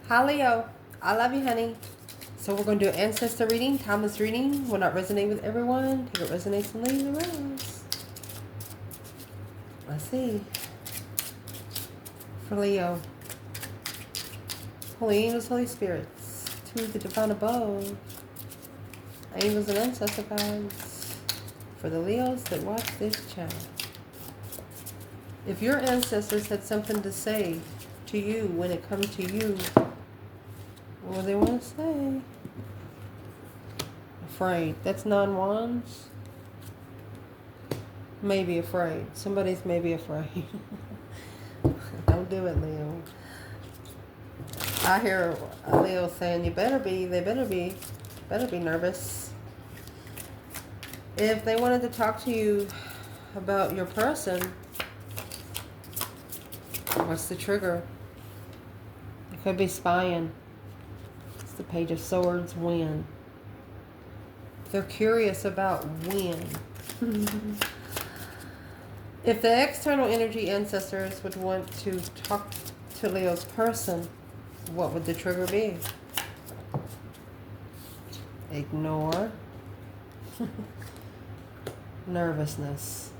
Hi, Leo. I love you, honey. So we're going to do an ancestor reading, timeless reading. Will not resonate with everyone. Take what resonates and leave the rest. Let's see. For Leo. Holy angels, Holy spirits. To the divine above. Angels and ancestor guides. For the Leos that watch this channel. If your ancestors had something to say to you when it comes to you, what do they want to say? Afraid. That's non-wands. Maybe afraid. Somebody's maybe afraid. Don't do it, Leo. I hear Leo saying, you better be, they better be nervous. If they wanted to talk to you about your person, what's the trigger? It could be spying. It's the Page of Swords, when. They're curious about when. If the external energy ancestors would want to talk to Leo's person, what would the trigger be? Ignore. Nervousness.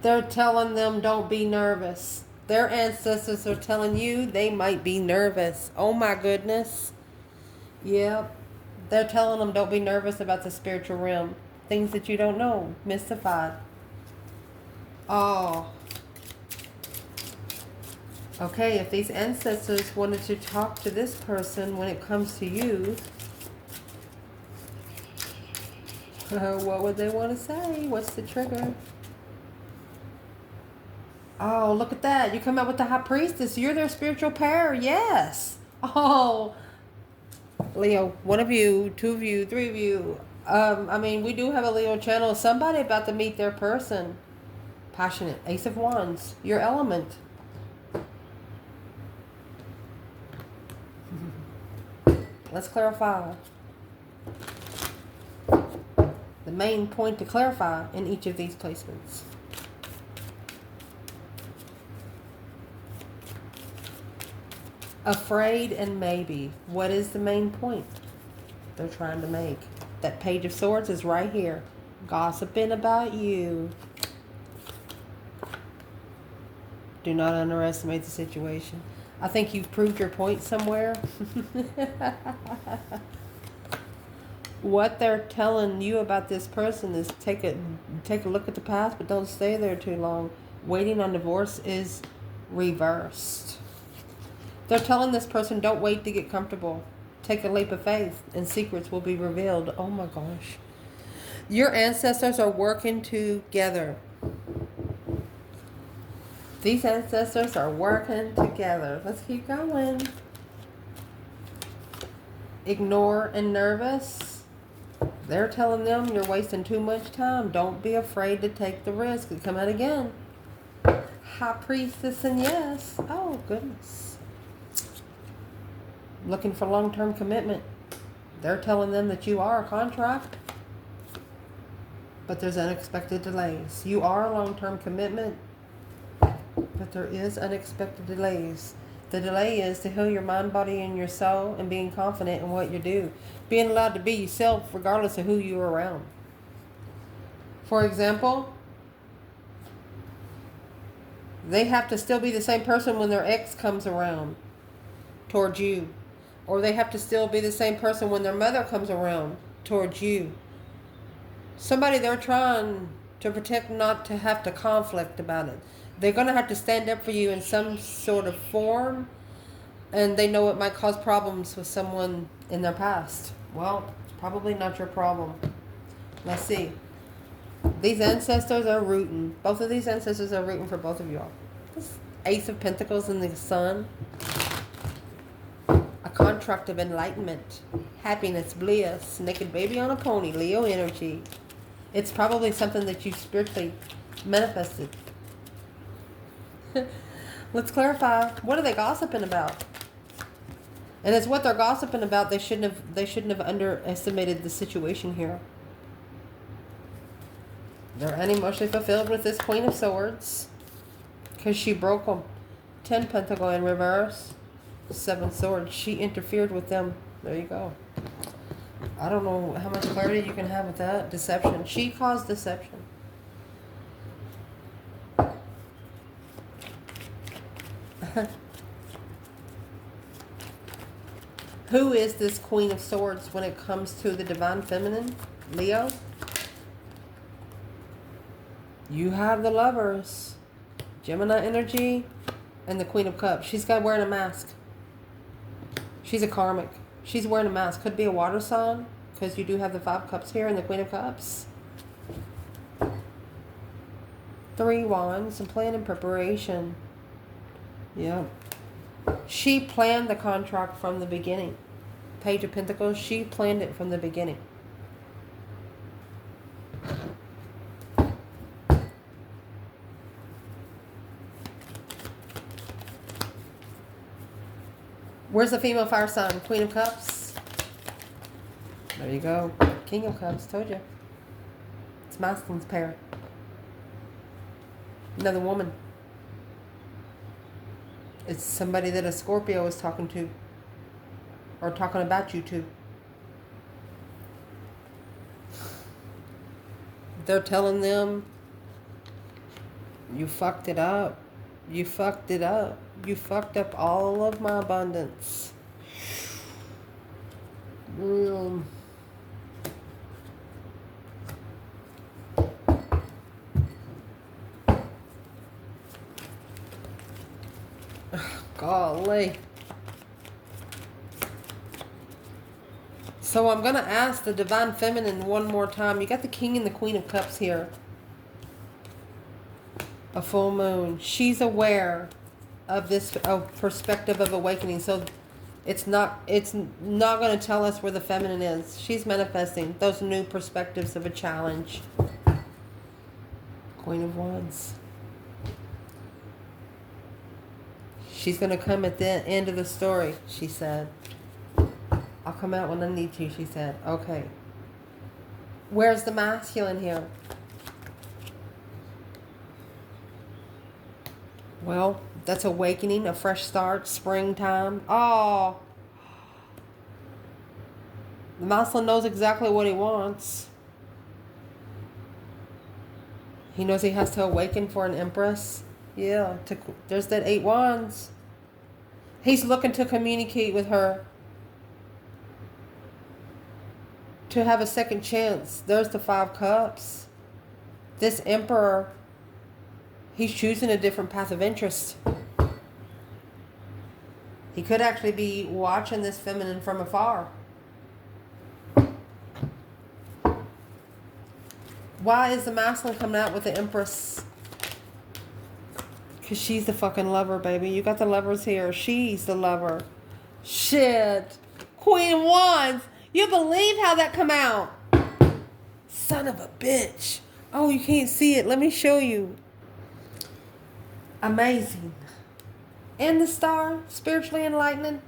They're telling them don't be nervous. Their ancestors are telling you they might be nervous. Oh my goodness. Yep. They're telling them don't be nervous about the spiritual realm. Things that you don't know. Mystified. Oh. Okay, if these ancestors wanted to talk to this person when it comes to you, what would they want to say? What's the trigger? Oh, look at that. You come out with the High Priestess. You're their spiritual pair. Yes. Oh, Leo, one of you, two of you, three of you. I mean, we do have a Leo channel. Somebody about to meet their person. Passionate. Ace of Wands. Your element. Let's clarify. The main point to clarify in each of these placements. Afraid and maybe. What is the main point they're trying to make? That Page of Swords is right here. Gossiping about you. Do not underestimate the situation. I think you've proved your point somewhere. What they're telling you about this person is take a look at the past, but don't stay there too long. Waiting on divorce is reversed. They're telling this person, don't wait to get comfortable. Take a leap of faith and secrets will be revealed. Oh my gosh. Your ancestors are working together. These ancestors are working together. Let's keep going. Ignore and nervous. They're telling them you're wasting too much time. Don't be afraid to take the risk. It come out again. High Priestess and yes. Oh goodness. Looking for long-term commitment. They're telling them that you are a contract, but there's unexpected delays. You are a long-term commitment, but there is unexpected delays. The delay is to heal your mind, body, and your soul, and being confident in what you do. Being allowed to be yourself regardless of who you're around. For example, they have to still be the same person when their ex comes around towards you. Or they have to still be the same person when their mother comes around towards you. Somebody they're trying to protect, not to have to conflict about it. They're going to have to stand up for you in some sort of form. And they know it might cause problems with someone in their past. Well, it's probably not your problem. Let's see. These ancestors are rooting. Both of these ancestors are rooting for both of y'all. This Ace of Pentacles and the Sun. A contract of enlightenment. Happiness, bliss. Naked baby on a pony. Leo energy. It's probably something that you spiritually manifested. Let's clarify. What are they gossiping about? And it's what they're gossiping about. They shouldn't have underestimated the situation here. They're unemotionally fulfilled with this Queen of Swords because she broke them. 10 Pentacle in reverse. 7 Swords. She interfered with them. There you go. I don't know how much clarity you can have with that. Deception. She caused deception. Who is this Queen of Swords when it comes to the Divine Feminine? Leo? You have the Lovers. Gemini energy. And the Queen of Cups. She's got wearing a mask. She's a karmic. She's wearing a mask. Could be a water sign. Because you do have the 5 Cups here and the Queen of Cups. 3 Wands and plan and preparation. Yeah. She planned the contract from the beginning. Page of Pentacles. She planned it from the beginning. Where's the female fire sign? Queen of Cups. There you go. King of Cups. Told you. It's masculine's pair. Another woman. It's somebody that a Scorpio is talking to. Or talking about you to. They're telling them, you fucked it up. You fucked it up. You fucked up all of my abundance. Golly. So I'm going to ask the Divine Feminine one more time. You got the King and the Queen of Cups here. A full moon. She's aware of this perspective of awakening. So it's not going to tell us where the feminine is. She's manifesting those new perspectives of a challenge. Queen of Wands. She's going to come at the end of the story, she said. I'll come out when I need to, she said. Okay. Where's the masculine here? Well, that's awakening, a fresh start, springtime. Oh. The masculine knows exactly what he wants. He knows he has to awaken for an Empress. Yeah, there's that 8 Wands. He's looking to communicate with her. To have a second chance. There's the 5 Cups. This Emperor, he's choosing a different path of interest. He could actually be watching this feminine from afar. Why is the masculine coming out with the Empress? Because she's the fucking lover, baby. You got the lovers here. She's the lover. Shit. Queen of Wands. You believe how that come out? Son of a bitch. Oh, you can't see it. Let me show you. Amazing. And the Star. Spiritually enlightening.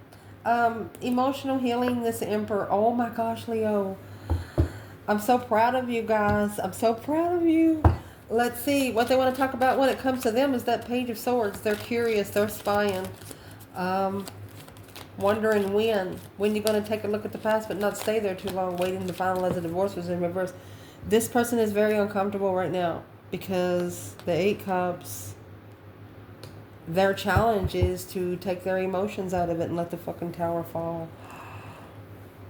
Emotional healing. This Emperor. Oh my gosh, Leo. I'm so proud of you guys. I'm so proud of you. Let's see. What they want to talk about when it comes to them is that Page of Swords. They're curious. They're spying. Wondering when you're going to take a look at the past but not stay there too long, waiting to finalize the divorce was in reverse. This person is very uncomfortable right now because the 8 Cups, their challenge is to take their emotions out of it and let the fucking tower fall.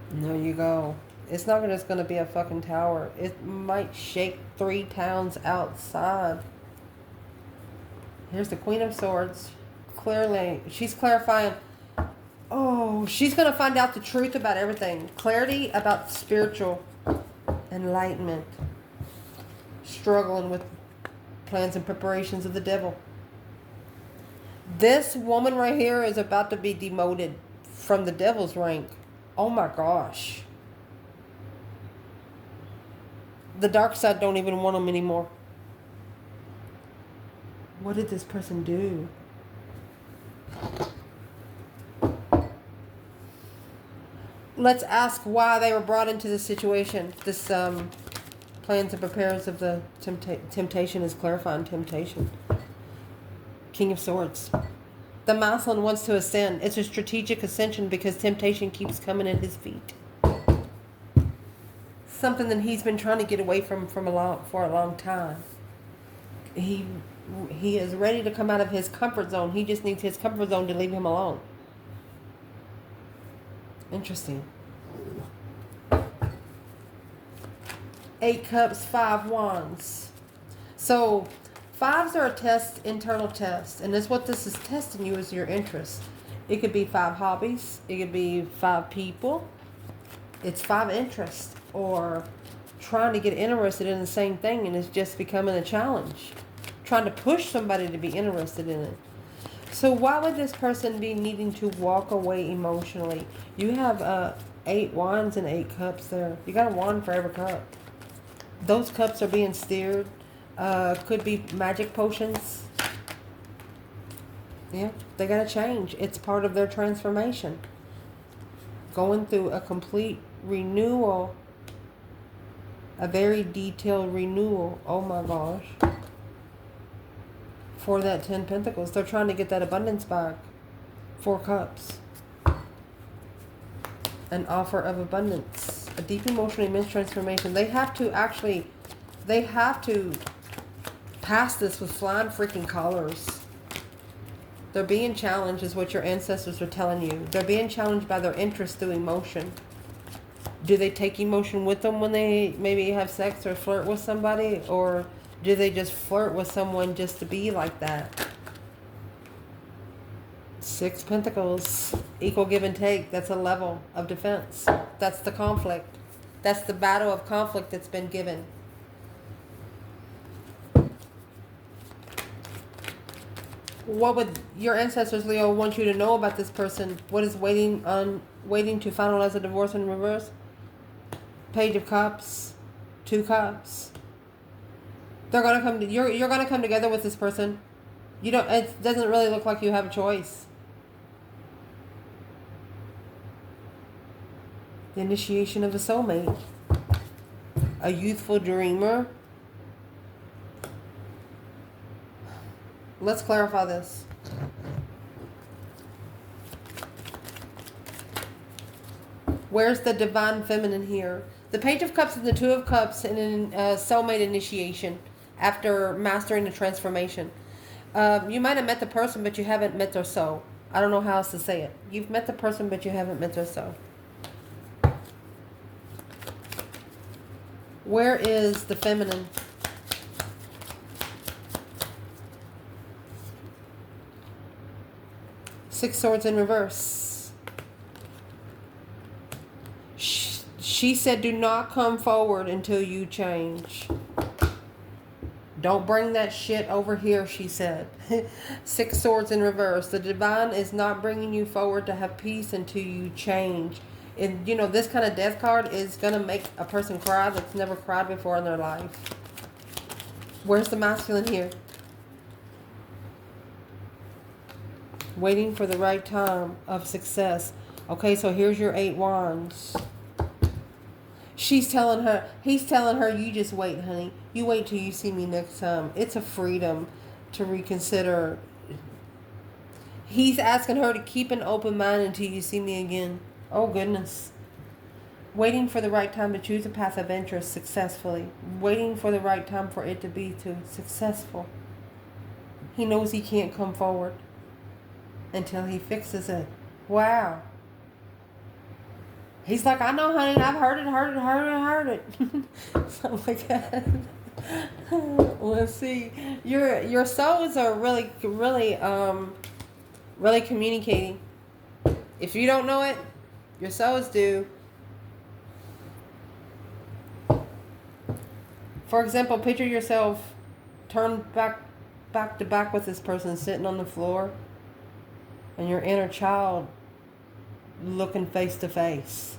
And there you go. It's not just going to be a fucking tower. It might shake 3 towns outside. Here's the Queen of Swords. Clearly, she's clarifying. Oh, she's going to find out the truth about everything. Clarity about spiritual enlightenment. Struggling with plans and preparations of the devil. This woman right here is about to be demoted from the devil's rank. Oh my gosh. The dark side don't even want them anymore. What did this person do? Let's ask why they were brought into this situation. This plans and prepares of the temptation is clarifying temptation. King of Swords. The masculine wants to ascend. It's a strategic ascension because temptation keeps coming at his feet. Something that he's been trying to get away from for a long time. He is ready to come out of his comfort zone. He just needs his comfort zone to leave him alone. Interesting. 8 cups, 5 wands. So 5s are a test, internal test. And that's what this is testing you, is your interest. It could be 5 hobbies. It could be 5 people. It's 5 interests. Or trying to get interested in the same thing, and it's just becoming a challenge. Trying to push somebody to be interested in it. So why would this person be needing to walk away emotionally? You have 8 wands and 8 cups there. You got a wand for every cup. Those cups are being steered. Could be magic potions. Yeah, they got to change. It's part of their transformation. Going through a complete renewal. A very detailed renewal. Oh my gosh. For that 10 Pentacles. They're trying to get that abundance back. 4 cups. An offer of abundance. A deep emotional immense transformation. They have to pass this with flying freaking colors. They're being challenged, is what your ancestors are telling you. They're being challenged by their interest through emotion. Do they take emotion with them when they maybe have sex or flirt with somebody? Or do they just flirt with someone just to be like that? 6 Pentacles. Equal give and take. That's a level of defense. That's the conflict. That's the battle of conflict that's been given. What would your ancestors, Leo, want you to know about this person? What is waiting to finalize a divorce in reverse? Page of Cups, 2 cups. They're gonna come. You're gonna come together with this person. You don't. It doesn't really look like you have a choice. The initiation of a soulmate. A youthful dreamer. Let's clarify this. Where's the divine feminine here? The Page of Cups and the 2 of Cups in a soulmate initiation after mastering the transformation. You might have met the person, but you haven't met their soul. I don't know how else to say it. You've met the person, but you haven't met their soul. Where is the feminine? Six Swords in reverse. She said, do not come forward until you change. Don't bring that shit over here, she said. 6 Swords in reverse. The divine is not bringing you forward to have peace until you change. And, you know, this kind of death card is going to make a person cry that's never cried before in their life. Where's the masculine here? Waiting for the right time of success. Okay, so here's your 8 wands. He's telling her, you just wait, honey. You wait till you see me next time. It's a freedom to reconsider. He's asking her to keep an open mind until you see me again. Oh, goodness. Waiting for the right time to choose a path of interest successfully. Waiting for the right time for it to be successful. He knows he can't come forward until he fixes it. Wow. He's like, I know, honey. I've heard it. Something like that. Let's see. Your souls are really communicating. If you don't know it, your souls do. For example, picture yourself turned back to back with this person sitting on the floor, and your inner child looking face to face.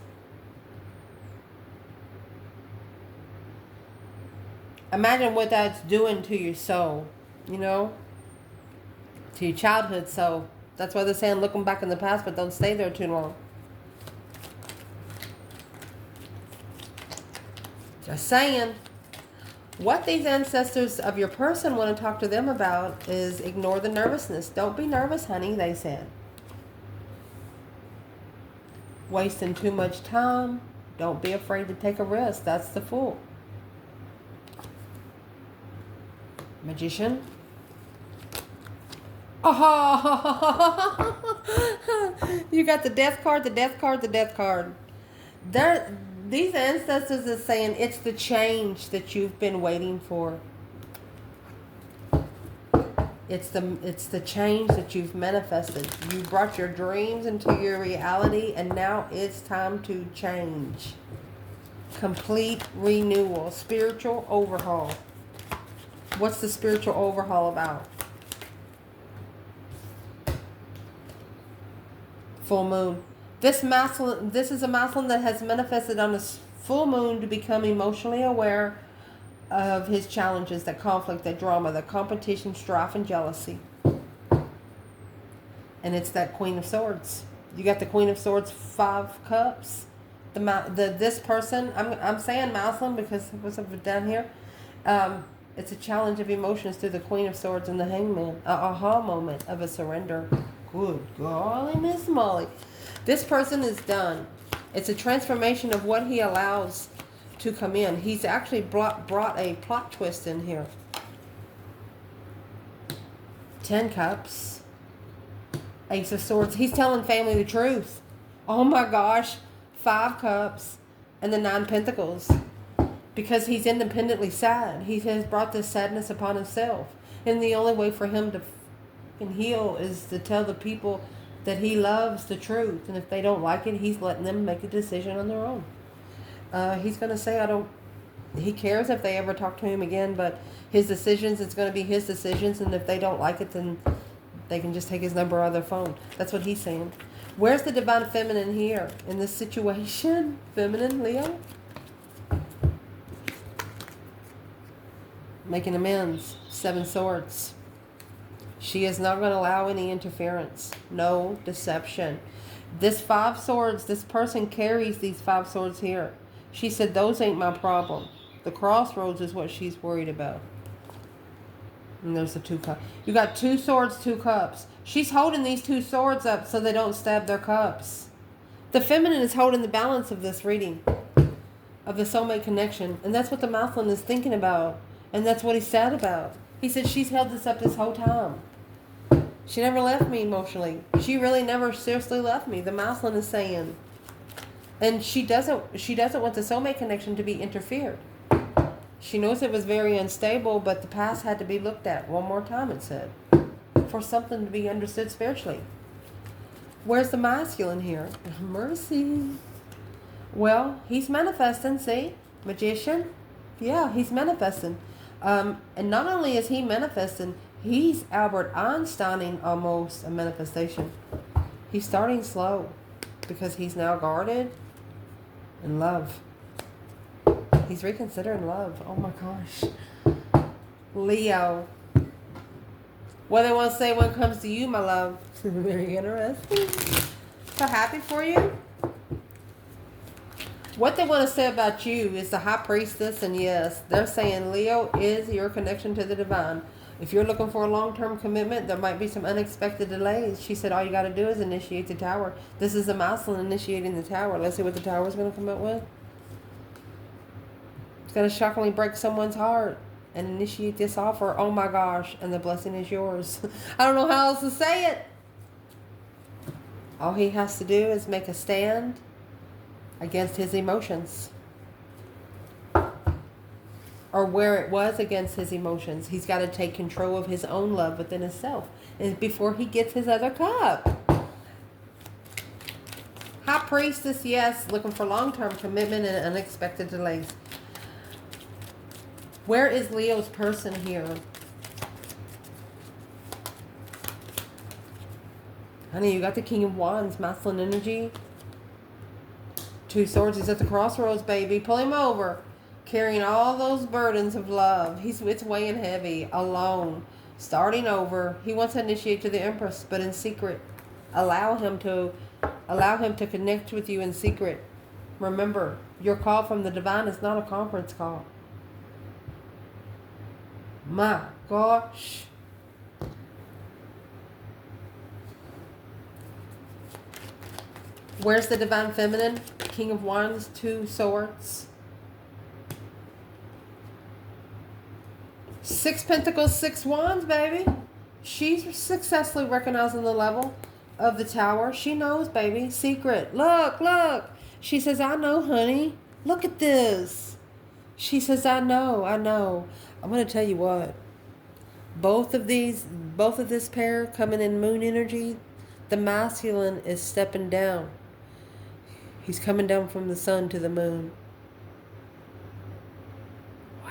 Imagine what that's doing to your soul, you know, to your childhood soul. That's why they're saying looking back in the past, but don't stay there too long. Just saying. What these ancestors of your person want to talk to them about is ignore the nervousness. Don't be nervous, honey, they said. Wasting too much time. Don't be afraid to take a risk. That's the Fool. Magician. Oh, you got the Death card, the Death card, the Death card. These ancestors are saying it's the change that you've been waiting for. It's the change that you've manifested. You brought your dreams into your reality, and now it's time to change. Complete renewal, spiritual overhaul. What's the spiritual overhaul about? Full moon. This is a masculine that has manifested on a full moon to become emotionally aware of his challenges, that conflict, that drama, that competition, strife, and jealousy. And it's that Queen of Swords. You got the Queen of Swords, 5 cups. This person, I'm saying masculine because what's up down here? It's a challenge of emotions through the Queen of Swords and the Hangman. A aha moment of a surrender. Good golly, Miss Molly. This person is done. It's a transformation of what he allows to come in. He's actually brought a plot twist in here. 10 cups. Ace of Swords. He's telling family the truth. Oh my gosh. 5 cups. And the 9 pentacles. Because he's independently sad. He has brought this sadness upon himself. And the only way for him to heal is to tell the people that he loves the truth. And if they don't like it, he's letting them make a decision on their own. He's going to say, he cares if they ever talk to him again, but his decisions, it's going to be his decisions. And if they don't like it, then they can just take his number on their phone. That's what he's saying. Where's the divine feminine here in this situation? Feminine, Leo? Making amends. 7 swords. She is not going to allow any interference. No deception. This 5 swords, this person carries these 5 swords here. She said, those ain't my problem. The crossroads is what she's worried about. And there's the 2 cups. You got 2 swords, 2 cups. She's holding these 2 swords up so they don't stab their cups. The feminine is holding the balance of this reading. Of the soulmate connection. And that's what the masculine is thinking about. And that's what he's sad about. He said, she's held this up this whole time. She never left me emotionally. She really never seriously left me. The masculine is saying. And she doesn't want the soulmate connection to be interfered. She knows it was very unstable, but the past had to be looked at one more time, it said. For something to be understood spiritually. Where's the masculine here? Mercy. Well, he's manifesting, see? Magician. Yeah, he's manifesting. And not only is he manifesting, he's Albert Einsteining almost a manifestation. He's starting slow because he's now guarded in love. He's reconsidering love. Oh my gosh. Leo. What they want to say when it comes to you, my love. Very interesting. So happy for you. What they want to say about you is the High Priestess, and yes, they're saying Leo is your connection to the divine. If you're looking for a long-term commitment, there might be some unexpected delays. She said all you got to do is initiate the tower. This is the masculine initiating the tower. Let's see what the tower is going to come up with. It's going to shockingly break someone's heart and initiate this offer. Oh my gosh, and the blessing is yours. I don't know how else to say it. All he has to do is make a stand against his emotions. Or where it was against his emotions. He's got to take control of his own love within himself. And before he gets his other cup. High Priestess, yes, looking for long-term commitment and unexpected delays. Where is Leo's person here? Honey, you got the King of Wands, masculine energy. 2 swords, he's at the crossroads, baby. Pull him over. Carrying all those burdens of love. It's weighing heavy. Alone. Starting over. He wants to initiate to the Empress, but in secret. Allow him to connect with you in secret. Remember, your call from the divine is not a conference call. My gosh. Where's the Divine Feminine? King of Wands, 2 Swords. 6 Pentacles, 6 Wands, baby. She's successfully recognizing the level of the Tower. She knows, baby. Secret. Look, look. She says, I know, honey. Look at this. She says, I know, I know. I'm going to tell you what. Both of this pair coming in moon energy, the masculine is stepping down. He's coming down from the sun to the moon. Wow.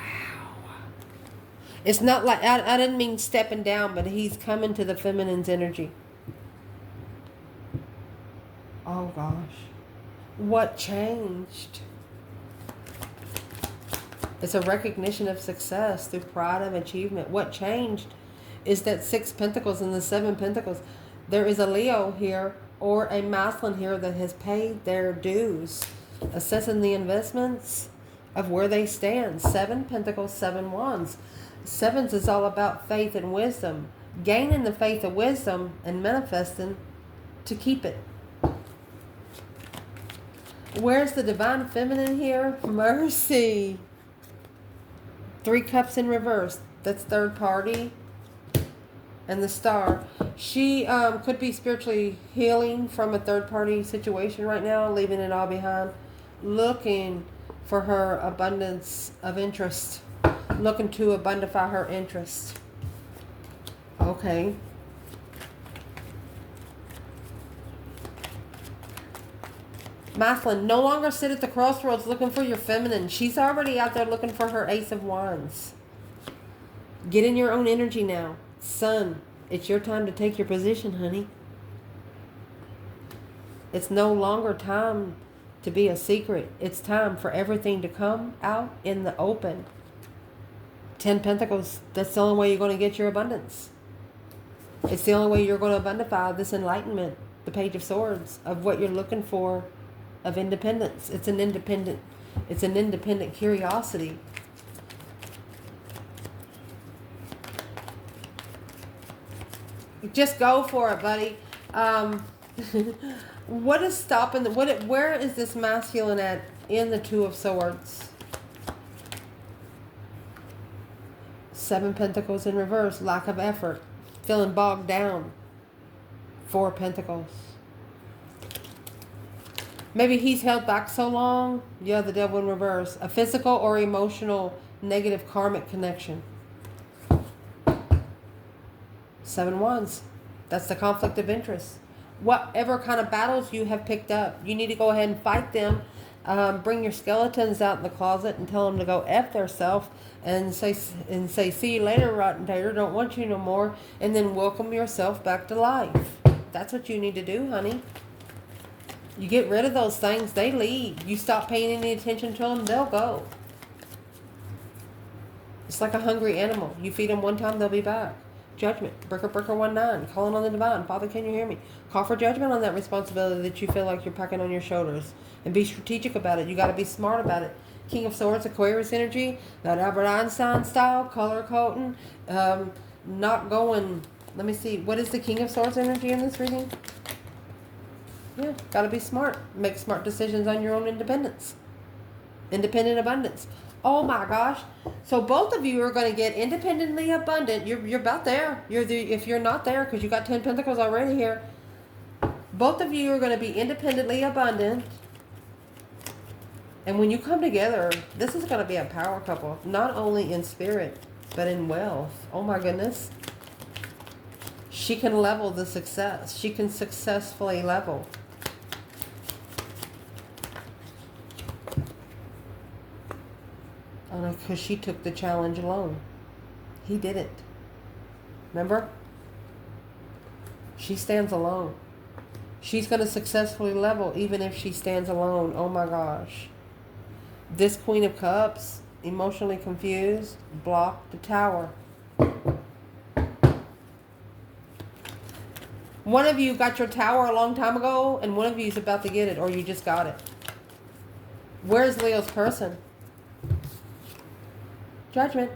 It's not like, I didn't mean stepping down, but he's coming to the feminine's energy. Oh gosh. What changed? It's a recognition of success through pride of achievement. What changed is that 6 Pentacles and the 7 Pentacles. There is a Leo here or a masculine here that has paid their dues, assessing the investments of where they stand. 7 Pentacles, 7 Wands. 7s is all about faith and wisdom. Gaining the faith of wisdom and manifesting to keep it. Where's the Divine Feminine here? Mercy. 3 Cups in reverse. That's third party. And the Star. She could be spiritually healing from a third party situation right now, leaving it all behind. Looking for her abundance of interest. Looking to abundify her interest. Okay. Masculine, no longer sit at the crossroads looking for your feminine. She's already out there looking for her Ace of Wands. Get in your own energy now. Sun, it's your time to take your position, honey. It's no longer time to be a secret. It's time for everything to come out in the open. 10 Pentacles, that's the only way you're going to get your abundance. It's the only way you're going to abundify this enlightenment, the Page of Swords, of what you're looking for, of independence. It's an independent curiosity. Just go for it, buddy. What is stopping? Where is this masculine at in the 2 of Swords? 7 Pentacles in reverse. Lack of effort. Feeling bogged down. 4 Pentacles. Maybe he's held back so long. Yeah, the Devil in reverse. A physical or emotional negative karmic connection. 7 Wands. That's the conflict of interest. Whatever kind of battles you have picked up, you need to go ahead and fight them. Bring your skeletons out in the closet and tell them to go F their self and say, see you later, rotten tater, don't want you no more. And then welcome yourself back to life. That's what you need to do, honey. You get rid of those things, they leave. You stop paying any attention to them, they'll go. It's like a hungry animal. You feed them one time, they'll be back. Judgment. Breaker 19. Calling on the divine. Father, can you hear me? Call for judgment on that responsibility that you feel like you're packing on your shoulders. And be strategic about it. You got to be smart about it. King of Swords, Aquarius energy. That Albert Einstein style. Color coding. Not going... Let me see. What is the King of Swords energy in this reading? Yeah. Got to be smart. Make smart decisions on your own independence. Independent abundance. Oh my gosh. So both of you are going to get independently abundant. You're about there. If you're not there, because you got 10 Pentacles already here. Both of you are going to be independently abundant. And when you come together, this is going to be a power couple. Not only in spirit, but in wealth. Oh my goodness. She can level the success. She can successfully level. Because she took the challenge alone. He didn't. Remember? She stands alone. She's going to successfully level even if she stands alone. Oh my gosh. This Queen of Cups, emotionally confused, blocked the Tower. One of you got your Tower a long time ago, and one of you is about to get it, or you just got it. Where's Leo's person? Judgment.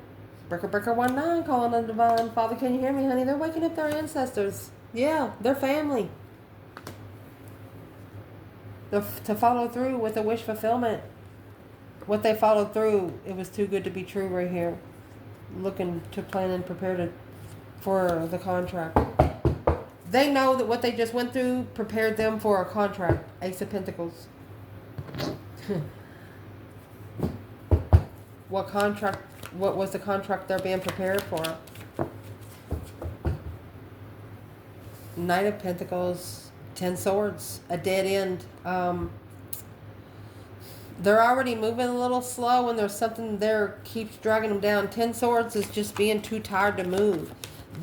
Breaker 19 calling on divine. Father, can you hear me, honey? They're waking up their ancestors. Yeah, their family. To follow through with the wish fulfillment. What they followed through, it was too good to be true right here. Looking to plan and prepare for the contract. They know that what they just went through prepared them for a contract. Ace of Pentacles. What was the contract they're being prepared for? Knight of Pentacles, 10 Swords, a dead end. They're already moving a little slow and there's something there keeps dragging them down. 10 Swords is just being too tired to move.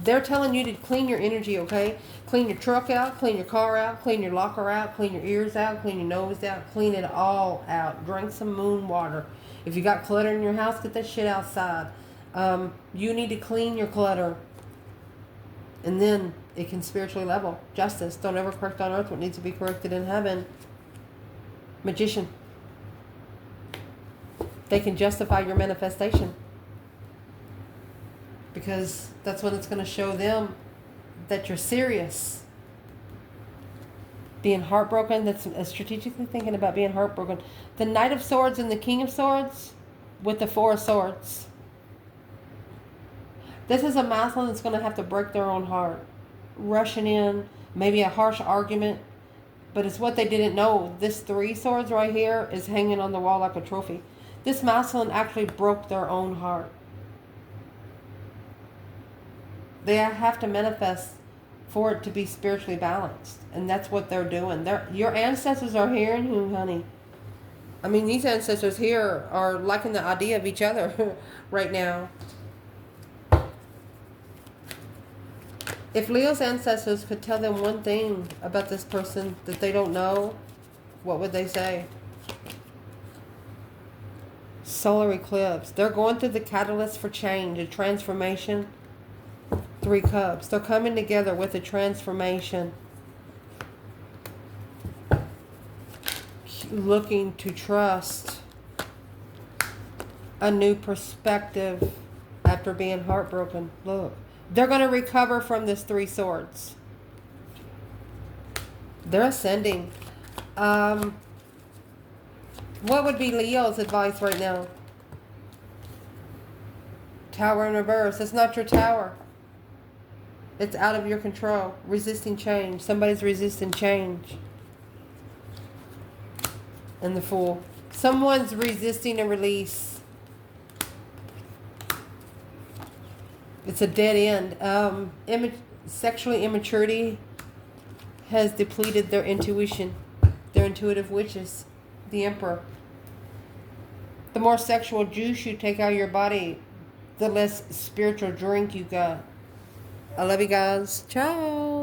They're telling you to clean your energy, okay? Clean your truck out, clean your car out, clean your locker out, clean your ears out, clean your nose out, clean it all out. Drink some moon water. If you got clutter in your house, get that shit outside. You need to clean your clutter. And then it can spiritually level. Justice. Don't ever correct on earth what needs to be corrected in heaven. Magician. They can justify your manifestation. Because that's when it's going to show them that you're serious. Being heartbroken, that's strategically thinking about being heartbroken. The Knight of Swords and the King of Swords with the Four of Swords. This is a masculine that's going to have to break their own heart. Rushing in, maybe a harsh argument. But it's what they didn't know. This 3 swords right here is hanging on the wall like a trophy. This masculine actually broke their own heart. They have to manifest for it to be spiritually balanced. And that's what they're doing. Your ancestors are hearing you, honey. I mean, these ancestors here are liking the idea of each other right now. If Leo's ancestors could tell them one thing about this person that they don't know, what would they say? Solar eclipse. They're going through the catalyst for change, a transformation. 3 cups. They're coming together with a transformation. Looking to trust a new perspective after being heartbroken. Look. They're going to recover from this 3 swords. They're ascending. What would be Leo's advice right now? Tower in reverse. It's not your tower. It's out of your control. Resisting change. Somebody's resisting change. And the Fool. Someone's resisting a release. It's a dead end. Sexually immaturity has depleted their intuition. Their intuitive witches. The Emperor. The more sexual juice you take out of your body, the less spiritual drink you got. I love you guys. Ciao.